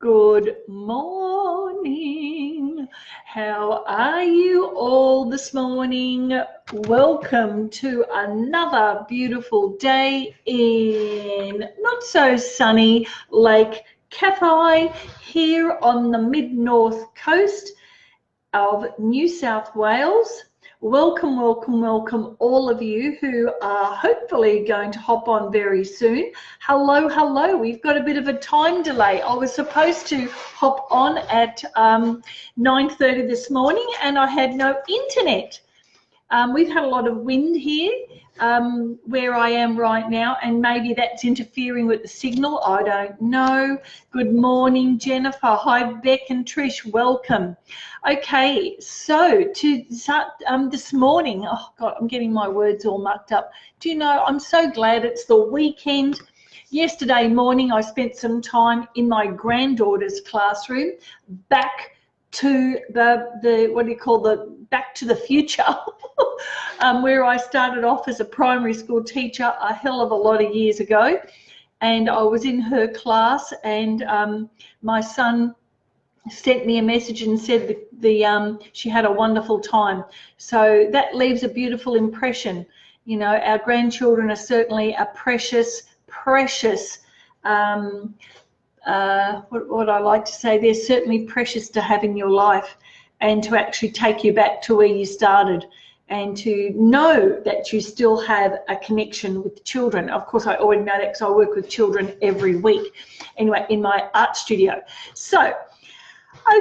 Good morning. How are you all this morning? Welcome to another beautiful day in not so sunny Lake Cathay here on the mid-north coast of New South Wales. Welcome, welcome, welcome all of you who are hopefully going to hop on very soon. Hello, hello. We've got a bit of a time delay. I was supposed to hop on at 9:30 this morning and I had no internet. We've had a lot of wind here where I am right now, and maybe that's interfering with the signal. I don't know. Good morning, Jennifer. Hi, Beck and Trish. Welcome. Okay, so to start this morning, oh God, I'm getting my words all mucked up. Do you know, I'm so glad it's the weekend. Yesterday morning, I spent some time in my granddaughter's classroom, back to the what do you call the back to the future, where I started off as a primary school teacher a hell of a lot of years ago, and I was in her class, and my son sent me a message and said she had a wonderful time. So that leaves a beautiful impression. You know, our grandchildren are certainly a precious what I like to say, they're certainly precious to have in your life, and to actually take you back to where you started, and to know that you still have a connection with children. Of course, I already know that because I work with children every week, anyway, in my art studio. So,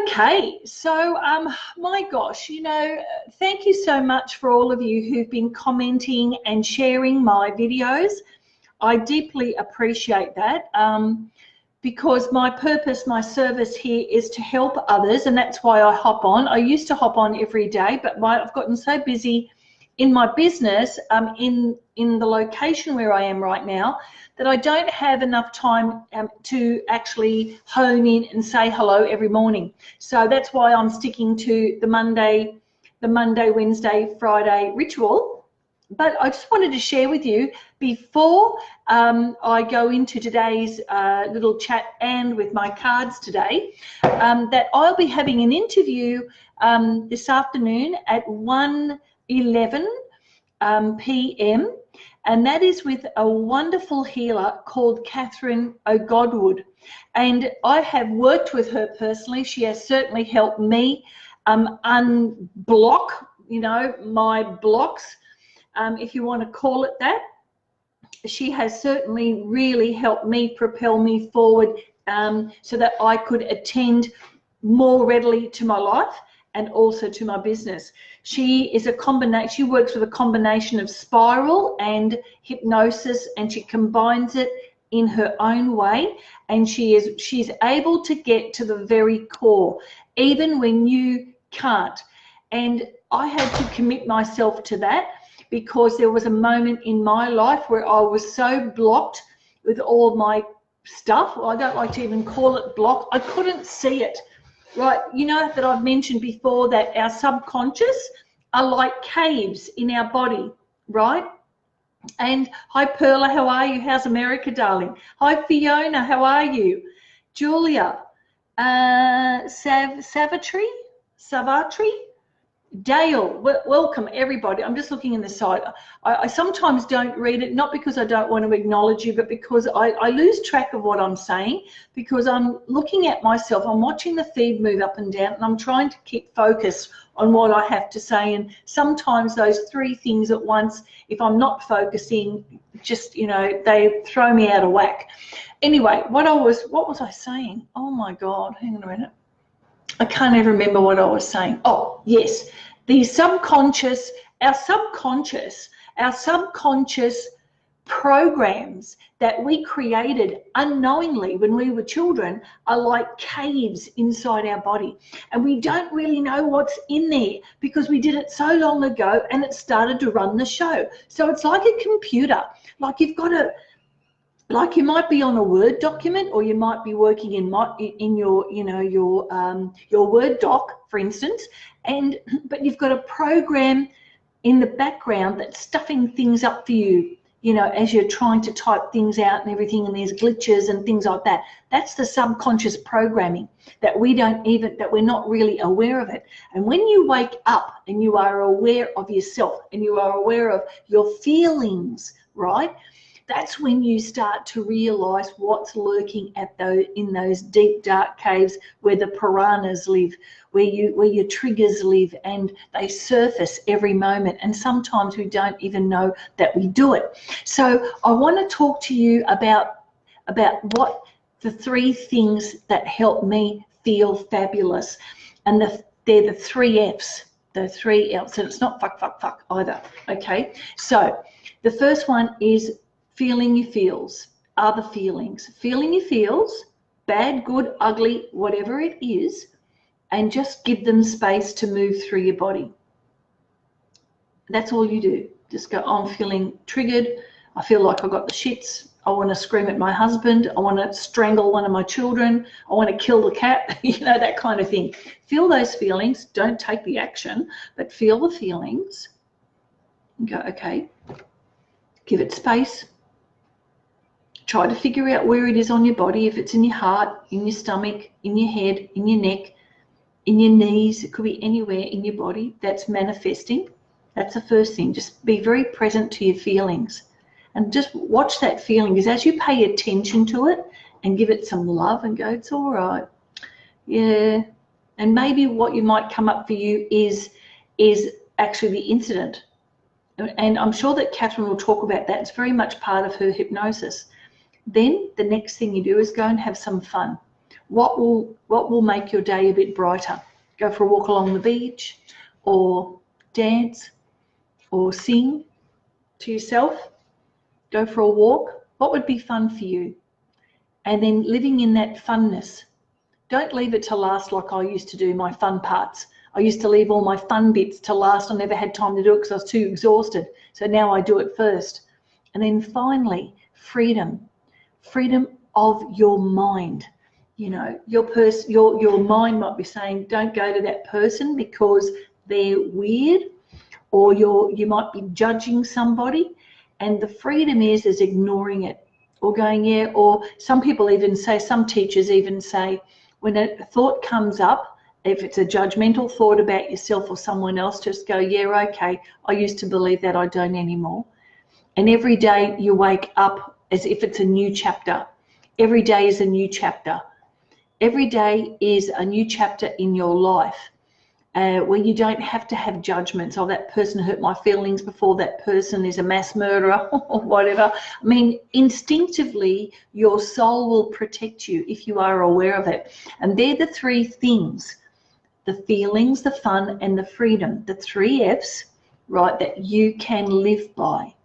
okay, so my gosh, you know, thank you so much for all of you who've been commenting and sharing my videos. I deeply appreciate that. Because my purpose, my service here is to help others, and that's why I hop on. I used to hop on every day, but I've gotten so busy in my business, in the location where I am right now, that I don't have enough time to actually hone in and say hello every morning. So that's why I'm sticking to the Monday, Wednesday, Friday ritual. But I just wanted to share with you before I go into today's little chat and with my cards today, that I'll be having an interview this afternoon at 1:11 p.m. and that is with a wonderful healer called Catherine O'Godwood. And I have worked with her personally. She has certainly helped me unblock, you know, my blocks. If you want to call it that. She has certainly really helped me propel me forward, so that I could attend more readily to my life and also to my business. She is a combination. She works with a combination of spiral and hypnosis, and she combines it in her own way, and she's able to get to the very core, even when you can't. And I had to commit myself to that, because there was a moment in my life where I was so blocked with all my stuff. I don't like to even call it block. I couldn't see it, right? You know that I've mentioned before that our subconscious are like caves in our body, right? And hi, Perla, how are you? How's America, darling? Hi, Fiona, how are you? Julia, Savitri? Dale, welcome everybody. I'm just looking in the side. I sometimes don't read it, not because I don't want to acknowledge you, but because I lose track of what I'm saying, because I'm looking at myself. I'm watching the feed move up and down, and I'm trying to keep focused on what I have to say. And sometimes those three things at once, if I'm not focusing, just, you know, they throw me out of whack. Anyway, what was I saying? Oh my God, hang on a minute. I can't even remember what I was saying. Oh, yes, the subconscious, our subconscious programs that we created unknowingly when we were children are like caves inside our body. And we don't really know what's in there because we did it so long ago and it started to run the show. So it's like a computer, like you've got to, like you might be on a Word document, or you might be working in your, you know, your Word doc, for instance, but you've got a program in the background that's stuffing things up for you you know, as you're trying to type things out and everything, and there's glitches and things like that. That's the subconscious programming that that we're not really aware of it. And when you wake up and you are aware of yourself and you are aware of your feelings, right? That's when you start to realize what's lurking in those deep dark caves where the piranhas live, where your triggers live, and they surface every moment, and sometimes we don't even know that we do it. So I want to talk to you about what the 3 things that help me feel fabulous, and they're the 3 F's. The 3 F's, and it's not fuck either. Okay, so the first one is feeling your feels. Are the feelings. Feeling your feels, bad, good, ugly, whatever it is, and just give them space to move through your body. That's all you do. Just go, I'm feeling triggered. I feel like I got the shits. I want to scream at my husband. I want to strangle one of my children. I want to kill the cat, you know, that kind of thing. Feel those feelings. Don't take the action, but feel the feelings. And go, okay, give it space. Try to figure out where it is on your body, if it's in your heart, in your stomach, in your head, in your neck, in your knees. It could be anywhere in your body that's manifesting. That's the first thing. Just be very present to your feelings and just watch that feeling, because as you pay attention to it and give it some love and go, it's all right. Yeah. And maybe what you might come up for you is actually the incident. And I'm sure that Catherine will talk about that. It's very much part of her hypnosis. Then the next thing you do is go and have some fun. What will make your day a bit brighter? Go for a walk along the beach, or dance, or sing to yourself. Go for a walk. What would be fun for you? And then living in that funness. Don't leave it to last like I used to do my fun parts. I used to leave all my fun bits to last. I never had time to do it because I was too exhausted. So now I do it first. And then finally, freedom. Freedom of your mind. You know, your mind might be saying, don't go to that person because they're weird, or you might be judging somebody. And the freedom is ignoring it, or going, yeah, or some people even say, some teachers even say, when a thought comes up, if it's a judgmental thought about yourself or someone else, just go, yeah, okay, I used to believe that, I don't anymore. And every day you wake up as if it's a new chapter. Every day is a new chapter. Every day is a new chapter in your life, where you don't have to have judgments. Oh, that person hurt my feelings before, that person is a mass murderer, or whatever. I mean, instinctively, your soul will protect you if you are aware of it. And they're the 3 things: the feelings, the fun, and the freedom. The 3 F's, right, that you can live by.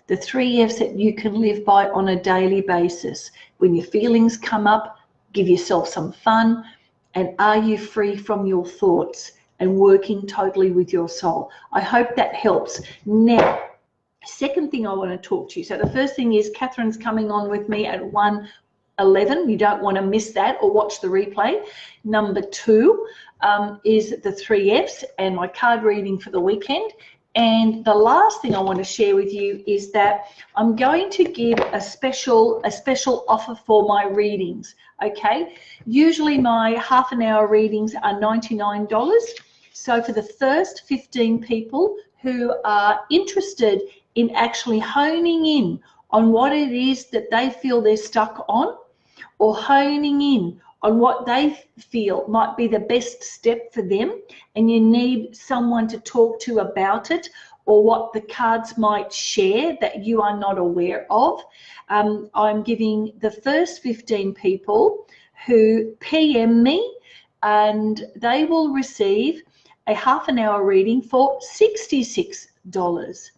The 3 F's that you can live by on a daily basis. When your feelings come up, give yourself some fun. And are you free from your thoughts and working totally with your soul? I hope that helps. Now, second thing I want to talk to you. So the first thing is Catherine's coming on with me at 1:11. You don't want to miss that or watch the replay. Number 2 is the 3 F's and my card reading for the weekend. And the last thing I want to share with you is that I'm going to give a special offer for my readings, okay? Usually my half an hour readings are $99. So for the first 15 people who are interested in actually honing in on what it is that they feel they're stuck on, or honing in on what they feel might be the best step for them, and you need someone to talk to about it, or what the cards might share that you are not aware of, I'm giving the first 15 people who PM me, and they will receive a half an hour reading for $66.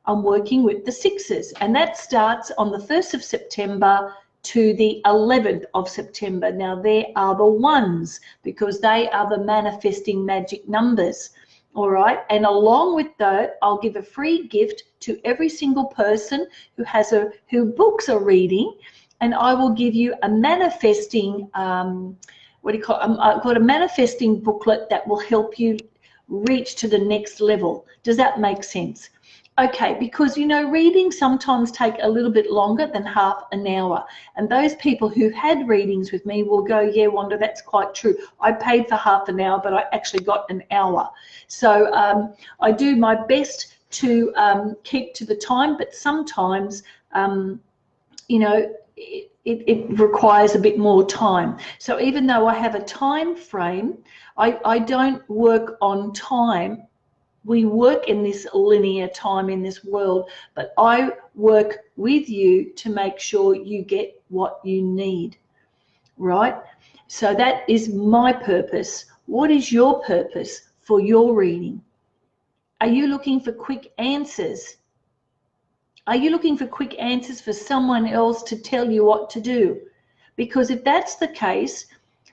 I'm working with the 6s, and that starts on the 1st of September to the 11th of September. Now, there are the 1s because they are the manifesting magic numbers, all right? And along with that, I'll give a free gift to every single person who books a reading, and I will give you a manifesting, I've got a manifesting booklet that will help you reach to the next level. Does that make sense? Okay, because you know, readings sometimes take a little bit longer than half an hour. And those people who've had readings with me will go, yeah, Wanda, that's quite true. I paid for half an hour, but I actually got an hour. So I do my best to keep to the time, but sometimes, you know, it requires a bit more time. So even though I have a time frame, I don't work on time. We work in this linear time in this world, but I work with you to make sure you get what you need, right? So that is my purpose. What is your purpose for your reading? Are you looking for quick answers? Are you looking for quick answers for someone else to tell you what to do? Because if that's the case,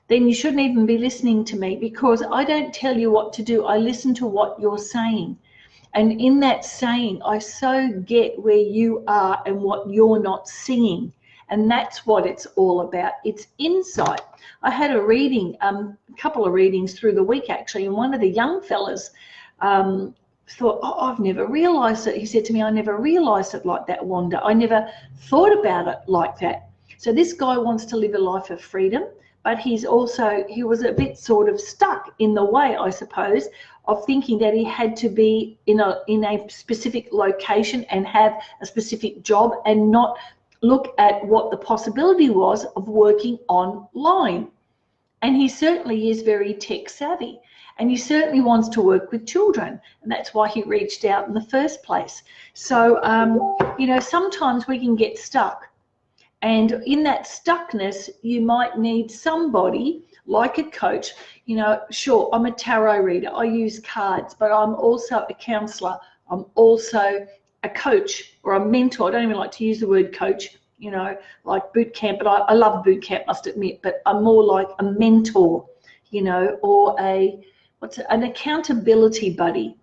then you shouldn't even be listening to me, because I don't tell you what to do. I listen to what you're saying. And in that saying, I so get where you are and what you're not seeing. And that's what it's all about. It's insight. I had a reading, a couple of readings through the week actually, and one of the young fellas thought, oh, I've never realised it. He said to me, I never realised it like that, Wanda. I never thought about it like that. So this guy wants to live a life of freedom, but he was a bit sort of stuck in the way, I suppose, of thinking that he had to be in a specific location and have a specific job and not look at what the possibility was of working online. And he certainly is very tech savvy, and he certainly wants to work with children, and that's why he reached out in the first place. So, you know, sometimes we can get stuck. And in that stuckness, you might need somebody like a coach. You know, sure, I'm a tarot reader. I use cards, but I'm also a counselor. I'm also a coach or a mentor. I don't even like to use the word coach, you know, like boot camp, but I love boot camp, must admit, but I'm more like a mentor, you know, or an accountability buddy.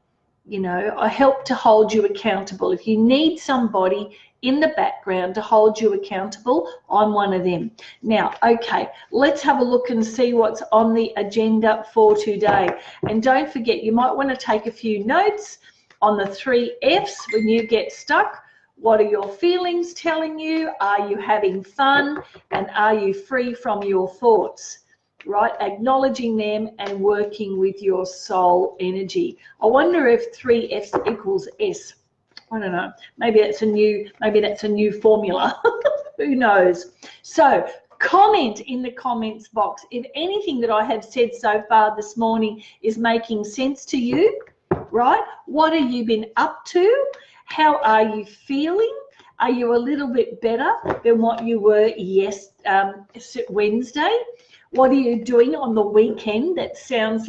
You know, I help to hold you accountable. If you need somebody in the background to hold you accountable, I'm one of them. Now, okay, let's have a look and see what's on the agenda for today. And don't forget, you might want to take a few notes on the 3 F's when you get stuck. What are your feelings telling you? Are you having fun? And are you free from your thoughts? Right, acknowledging them and working with your soul energy. I wonder if 3 F's equals S. I don't know. Maybe that's a new formula. Who knows? So comment in the comments box if anything that I have said so far this morning is making sense to you. Right? What have you been up to? How are you feeling? Are you a little bit better than what you were Wednesday? What are you doing on the weekend? That sounds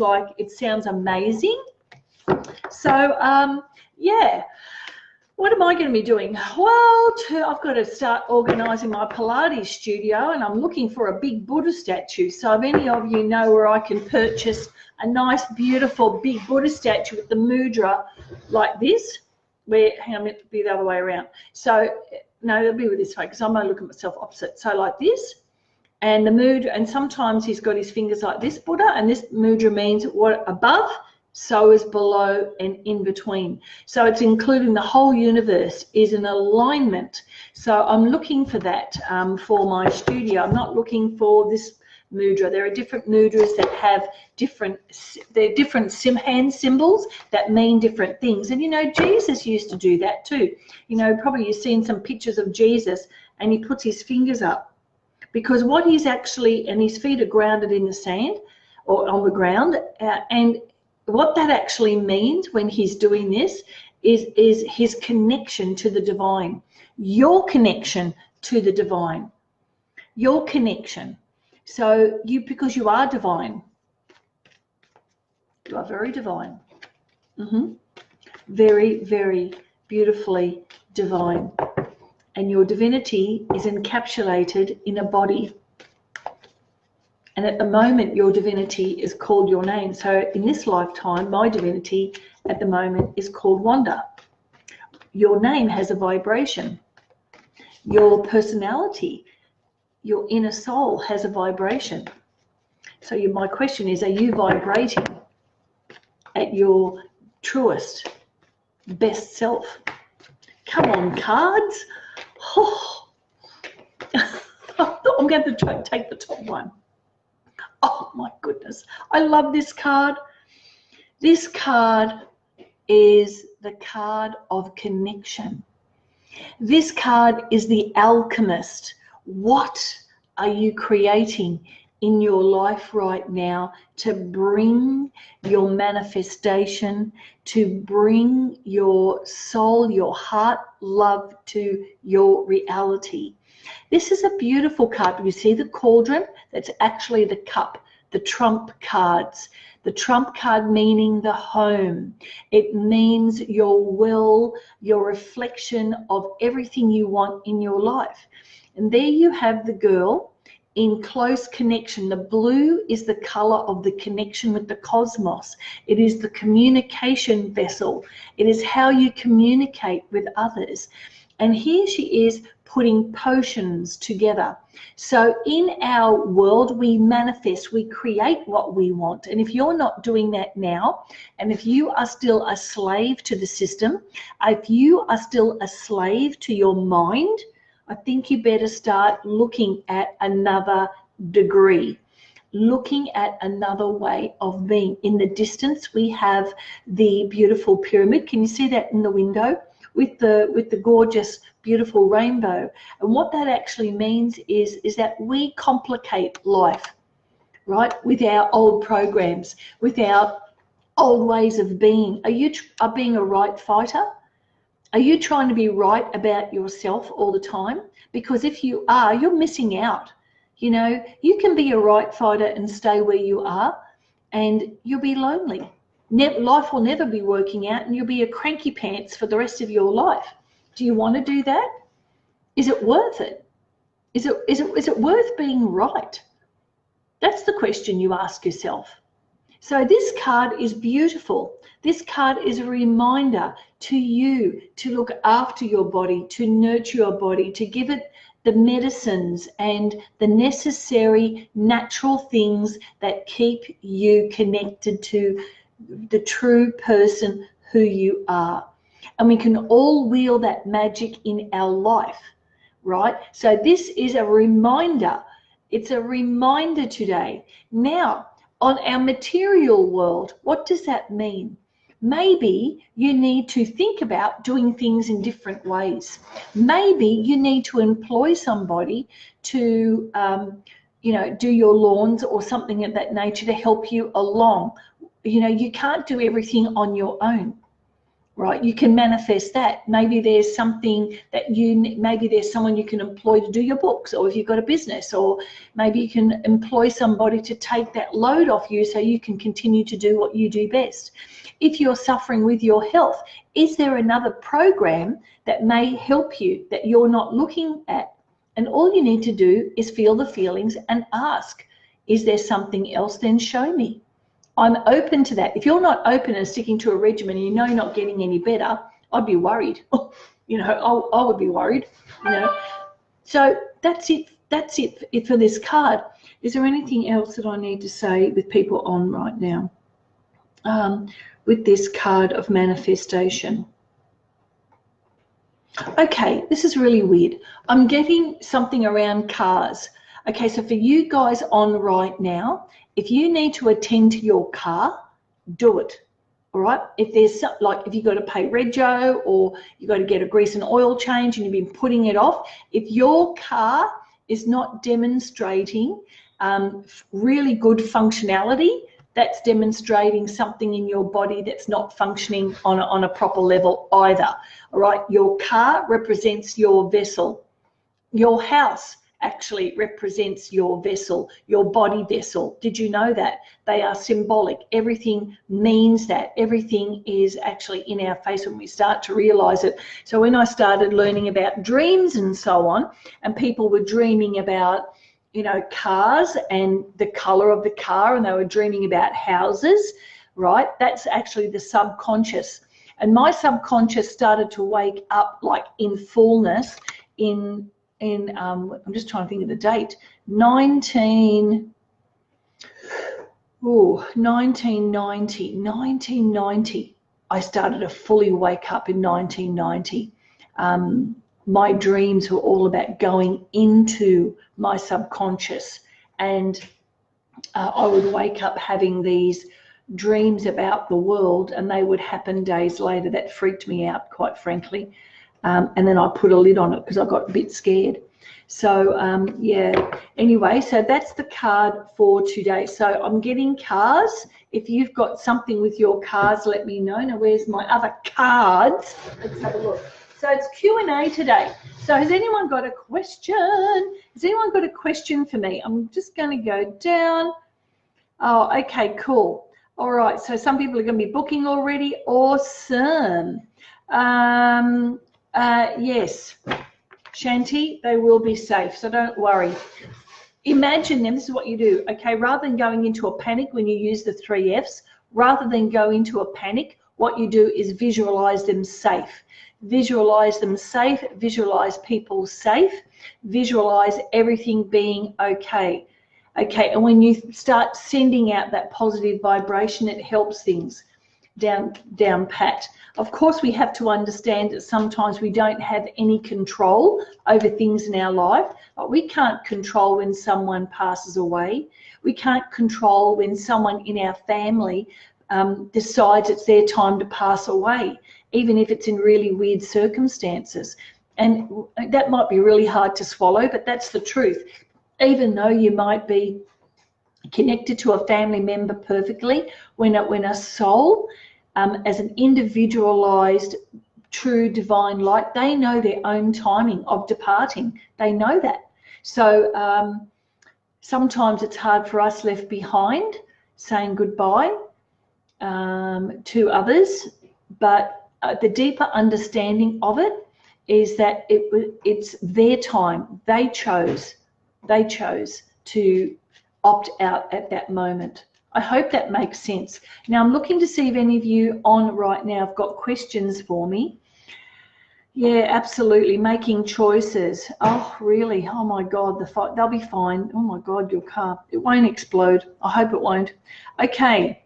amazing. So, yeah. What am I going to be doing? Well, I've got to start organising my Pilates studio, and I'm looking for a big Buddha statue. So if any of you know where I can purchase a nice, beautiful, big Buddha statue with the mudra like this, hang on, it'll be the other way around. So, no, it'll be with this way, because I'm going to look at myself opposite. So like this. And the mudra, and sometimes he's got his fingers like this, Buddha, and this mudra means what above, so is below and in between. So it's including the whole universe is an alignment. So I'm looking for that for my studio. I'm not looking for this mudra. There are different mudras that have different hand symbols that mean different things. And you know, Jesus used to do that too. You know, probably you've seen some pictures of Jesus and he puts his fingers up. Because what he's actually, and his feet are grounded in the sand or on the ground, and what that actually means when he's doing this is his connection to the divine, your connection to the divine, your connection. So because you are divine, you are very divine, very, very beautifully divine. And your divinity is encapsulated in a body. And at the moment, your divinity is called your name. So in this lifetime, my divinity at the moment is called Wanda. Your name has a vibration. Your personality, your inner soul has a vibration. So my question is, are you vibrating at your truest, best self? Come on, cards. Oh. I'm going to try and take the top one. Oh my goodness, I love this card. This card is the card of connection. This card is the alchemist. What are you creating in your life right now to bring your manifestation, to bring your soul, your heart, love to your reality? This is a beautiful card. You see the cauldron? That's actually the cup, the trump cards. The trump card meaning the home. It means your will, your reflection of everything you want in your life. And there you have the girl in close connection. The blue is the color of the connection with the cosmos. It is the communication vessel. It is how you communicate with others. And here she is putting potions together. So in our world, we manifest, we create what we want. And if you're not doing that now, and if you are still a slave to the system, if you are still a slave to your mind, I think you better start looking at another degree, looking at another way of being. In the distance, we have the beautiful pyramid. Can you see that in the window? With the gorgeous, beautiful rainbow. And what that actually means is that we complicate life, right? With our old programs, with our old ways of being. Are you being a right fighter? Are you trying to be right about yourself all the time? Because if you are, you're missing out. You know, you can be a right fighter and stay where you are, and you'll be lonely. Life will never be working out, and you'll be a cranky pants for the rest of your life. Do you want to do that? Is it worth it? Is it worth being right? That's the question you ask yourself. So this card is beautiful. This card is a reminder to you to look after your body, to nurture your body, to give it the medicines and the necessary natural things that keep you connected to the true person who you are. And we can all wield that magic in our life, right? So this is a reminder. It's a reminder today. Now, on our material world, what does that mean? Maybe you need to think about doing things in different ways. Maybe you need to employ somebody to, do your lawns or something of that nature to help you along. You know, you can't do everything on your own, right? You can manifest that. Maybe there's something that maybe there's someone you can employ to do your books, or if you've got a business, or maybe you can employ somebody to take that load off you so you can continue to do what you do best. If you're suffering with your health, is there another program that may help you that you're not looking at? And all you need to do is feel the feelings and ask, is there something else? Then show me. I'm open to that. If you're not open and sticking to a regimen and you know you're not getting any better, I'd be worried. I would be worried, So that's it. That's it for this card. Is there anything else that I need to say with people on right now? With this card of manifestation. Okay, this is really weird. I'm getting something around cars. Okay, so for you guys on right now, if you need to attend to your car, do it. All right. If there's if you've got to pay rego, or you've got to get a grease and oil change and you've been putting it off, if your car is not demonstrating really good functionality, that's demonstrating something in your body that's not functioning on a proper level either. All right. Your car represents your vessel. Your house actually represents your vessel, your body vessel. Did you know that? They are symbolic. Everything means that. Everything is actually in our face when we start to realize it. So when I started learning about dreams and so on, and people were dreaming about, cars and the color of the car, and they were dreaming about houses, right? That's actually the subconscious. And my subconscious started to wake up like in fullness in I'm just trying to think of the date, 1990. I started to fully wake up in 1990. my dreams were all about going into my subconscious, and I would wake up having these dreams about the world, and they would happen days later. That freaked me out, quite frankly. And then I put a lid on it because I got a bit scared. So yeah, anyway, so that's the card for today. So I'm getting cars. If you've got something with your cars, let me know. Now, where's my other cards? Let's have a look. So it's Q&A today. So has anyone got a question? Has anyone got a question for me? I'm just going to go down. Oh, okay, cool. All right, so some people are going to be booking already. Awesome. Yes, Shanti, they will be safe, so don't worry. Imagine them, this is what you do, okay? Rather than going into a panic when you use the 3 Fs, rather than go into a panic, what you do is visualize them safe. Visualize them safe, visualize people safe, visualize everything being okay. Okay, and when you start sending out that positive vibration, it helps things down pat. Of course, we have to understand that sometimes we don't have any control over things in our life. But we can't control when someone passes away. We can't control when someone in our family decides it's their time to pass away, even if it's in really weird circumstances. And that might be really hard to swallow, but that's the truth. Even though you might be connected to a family member perfectly, when a soul, as an individualized, true divine light, they know their own timing of departing. They know that. So sometimes it's hard for us left behind saying goodbye to others, but the deeper understanding of it is that it's their time. They chose to opt out at that moment. I hope that makes sense. Now I'm looking to see if any of you on right now have got questions for me. Yeah, absolutely. Making choices. Oh, really? Oh my God, they'll be fine. Oh my God, your car, it won't explode. I hope it won't. Okay.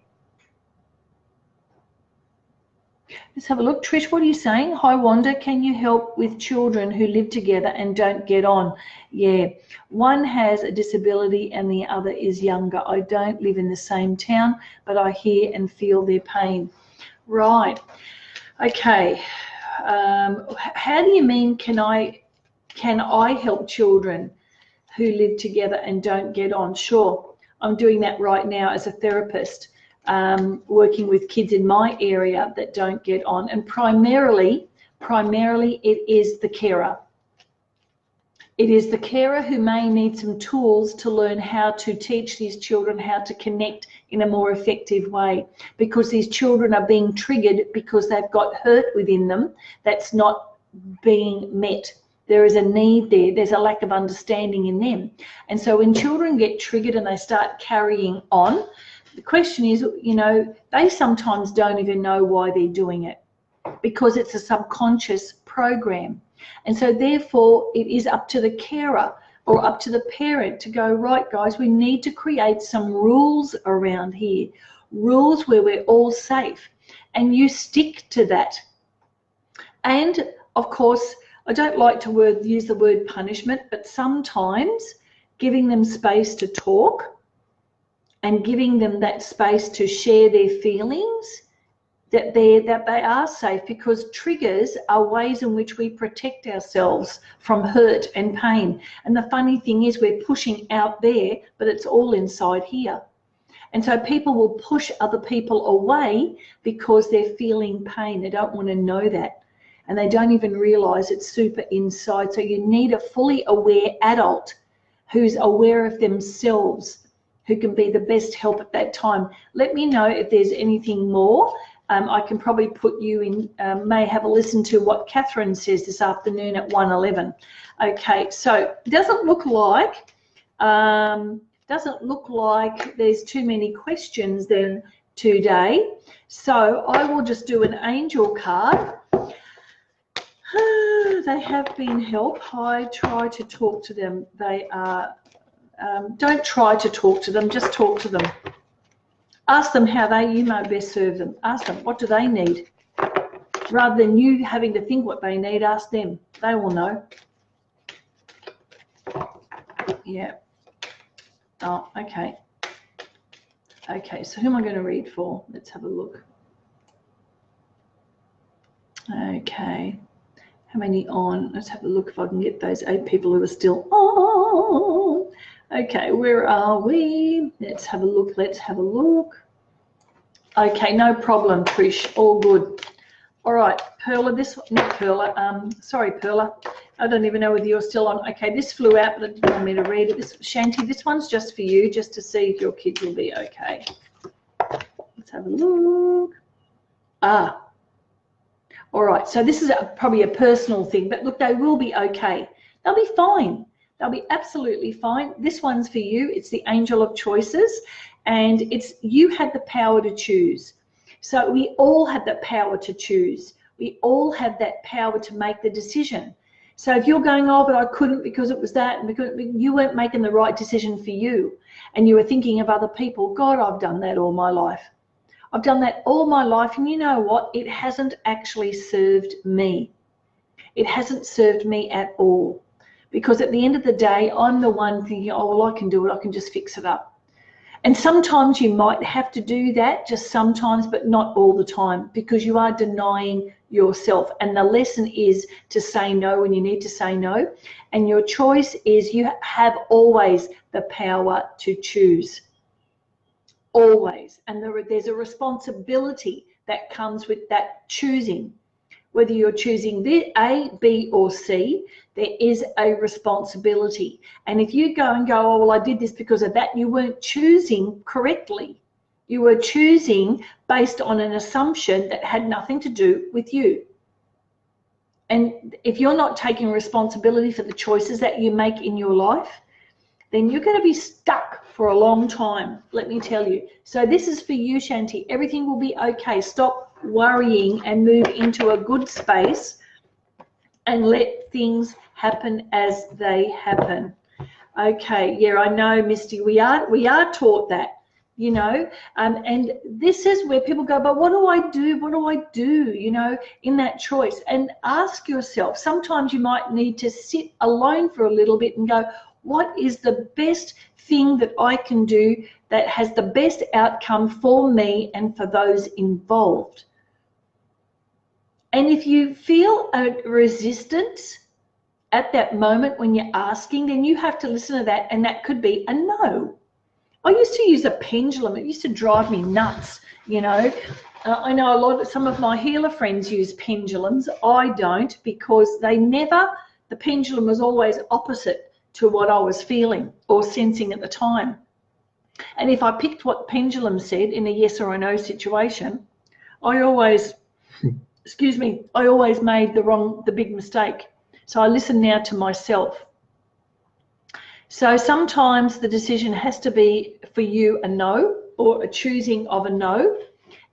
Let's have a look. Trish, what are you saying? Hi, Wanda. Can you help with children who live together and don't get on? Yeah. One has a disability and the other is younger. I don't live in the same town, but I hear and feel their pain. Right. Okay. How do you mean can I help children who live together and don't get on? Sure. I'm doing that right now as a therapist. Working with kids in my area that don't get on, and primarily it is the carer. It is the carer who may need some tools to learn how to teach these children how to connect in a more effective way, because these children are being triggered because they've got hurt within them that's not being met. There is a need there. There's a lack of understanding in them. And so when children get triggered and they start carrying on, the question is, you know, they sometimes don't even know why they're doing it, because it's a subconscious program. And so therefore it is up to the carer or up to the parent to go, right, guys, we need to create some rules around here, rules where we're all safe, and you stick to that. And of course, I don't like to use the word punishment, but sometimes giving them space to talk and giving them that space to share their feelings, that they are safe, because triggers are ways in which we protect ourselves from hurt and pain. And the funny thing is we're pushing out there, but it's all inside here. And so people will push other people away because they're feeling pain. They don't want to know that. And they don't even realize it's super inside. So you need a fully aware adult who's aware of themselves, who can be the best help at that time. Let me know if there's anything more. I can probably put you in, may have a listen to what Catherine says this afternoon at 1:11. Okay, so it doesn't look like there's too many questions then today. So I will just do an angel card. They have been helped. I try to talk to them. They are, don't try to talk to them, just talk to them. Ask them how you may best serve them. Ask them, what do they need? Rather than you having to think what they need, ask them. They will know. Yeah. Oh, okay. Okay, so who am I going to read for? Let's have a look. Okay. How many on? Let's have a look if I can get those 8 people who are still on. Okay, where are we? Let's have a look. Let's have a look. Okay, no problem, Trish. All good. All right, Perla, not Perla, sorry, Perla. I don't even know whether you're still on. Okay, this flew out, but I didn't want me to read it. Shanti, this one's just for you, just to see if your kids will be okay. Let's have a look. All right, so this is probably a personal thing, but look, they will be okay. They'll be fine. They'll be absolutely fine. This one's for you. It's the Angel of Choices, and it's you had the power to choose. So we all have the power to choose. We all have that power to make the decision. So if you're going, oh, but I couldn't because it was that, and because you weren't making the right decision for you, and you were thinking of other people, God, I've done that all my life. I've done that all my life, and you know what? It hasn't actually served me. It hasn't served me at all, because at the end of the day, I'm the one thinking, oh, well, I can do it. I can just fix it up. And sometimes you might have to do that, just sometimes, but not all the time, because you are denying yourself. And the lesson is to say no when you need to say no. And your choice is you have always the power to choose. Always. And there's a responsibility that comes with that choosing. Whether you're choosing A, B, or C, there is a responsibility. And if you go and go, oh, well, I did this because of that, you weren't choosing correctly. You were choosing based on an assumption that had nothing to do with you. And if you're not taking responsibility for the choices that you make in your life, then you're going to be stuck for a long time, let me tell you. So this is for you, Shanti. Everything will be okay. Stop worrying and move into a good space and let things happen as they happen. Okay, yeah, I know, Misty, we are taught that, you know, and this is where people go, but what do I do? What do I do, you know, in that choice? And ask yourself, sometimes you might need to sit alone for a little bit and go, what is the best thing that I can do that has the best outcome for me and for those involved? And if you feel a resistance at that moment when you're asking, then you have to listen to that, and that could be a no. I used to use a pendulum. It used to drive me nuts, you know. I know some of my healer friends use pendulums. I don't, because the pendulum was always opposite to what I was feeling or sensing at the time. And if I picked what the pendulum said in a yes or a no situation, I always made the big mistake. So I listen now to myself. So sometimes the decision has to be for you a no, or a choosing of a no,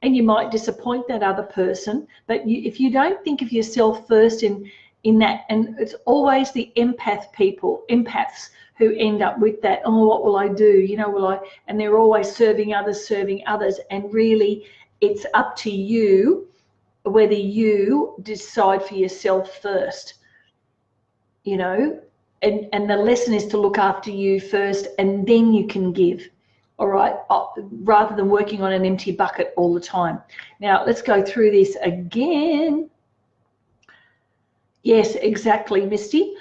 and you might disappoint that other person. But if you don't think of yourself first in that, and it's always the empaths who end up with that, oh, what will I do? You know, and they're always serving others, and really it's up to you whether you decide for yourself first, you know, and the lesson is to look after you first, and then you can give, all right, rather than working on an empty bucket all the time. Now, let's go through this again. Yes, exactly, Misty.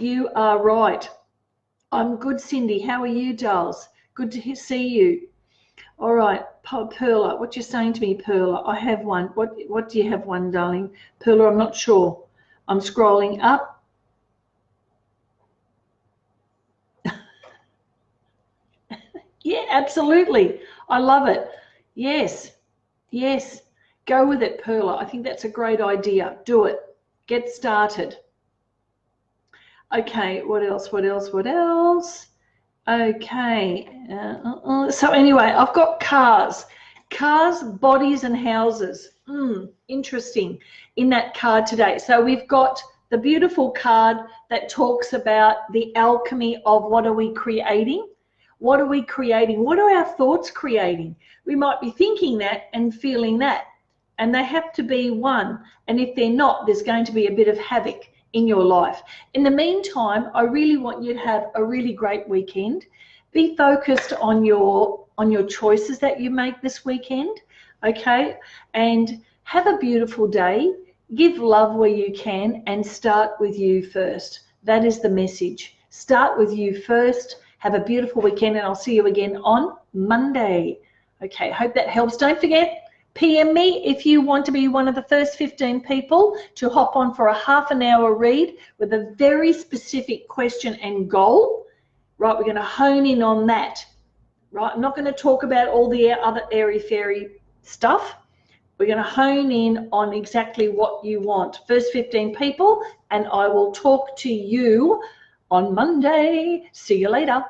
You are right. I'm good, Cindy. How are you, dolls? Good to see you. All right, Perla, what you're saying to me, Perla? I have one. What do you have one, darling? Perla, I'm not sure. I'm scrolling up. Yeah, absolutely. I love it. Yes, yes. Go with it, Perla. I think that's a great idea. Do it. Get started. Okay, what else? Okay. So anyway, I've got cars, bodies, and houses. Interesting in that card today. So we've got the beautiful card that talks about the alchemy of what are we creating? What are we creating? What are our thoughts creating? We might be thinking that and feeling that. and they have to be one. And if they're not, there's going to be a bit of havoc in your life. In the meantime, I really want you to have a really great weekend. Be focused on your choices that you make this weekend, okay? And have a beautiful day. Give love where you can, and start with you first. That is the message. Start with you first. Have a beautiful weekend, and I'll see you again on Monday. Okay, hope that helps. Don't forget, PM me if you want to be one of the first 15 people to hop on for a half-an-hour read with a very specific question and goal. Right, we're going to hone in on that. Right, I'm not going to talk about all the other airy-fairy stuff. We're going to hone in on exactly what you want. First 15 people, and I will talk to you on Monday. See you later.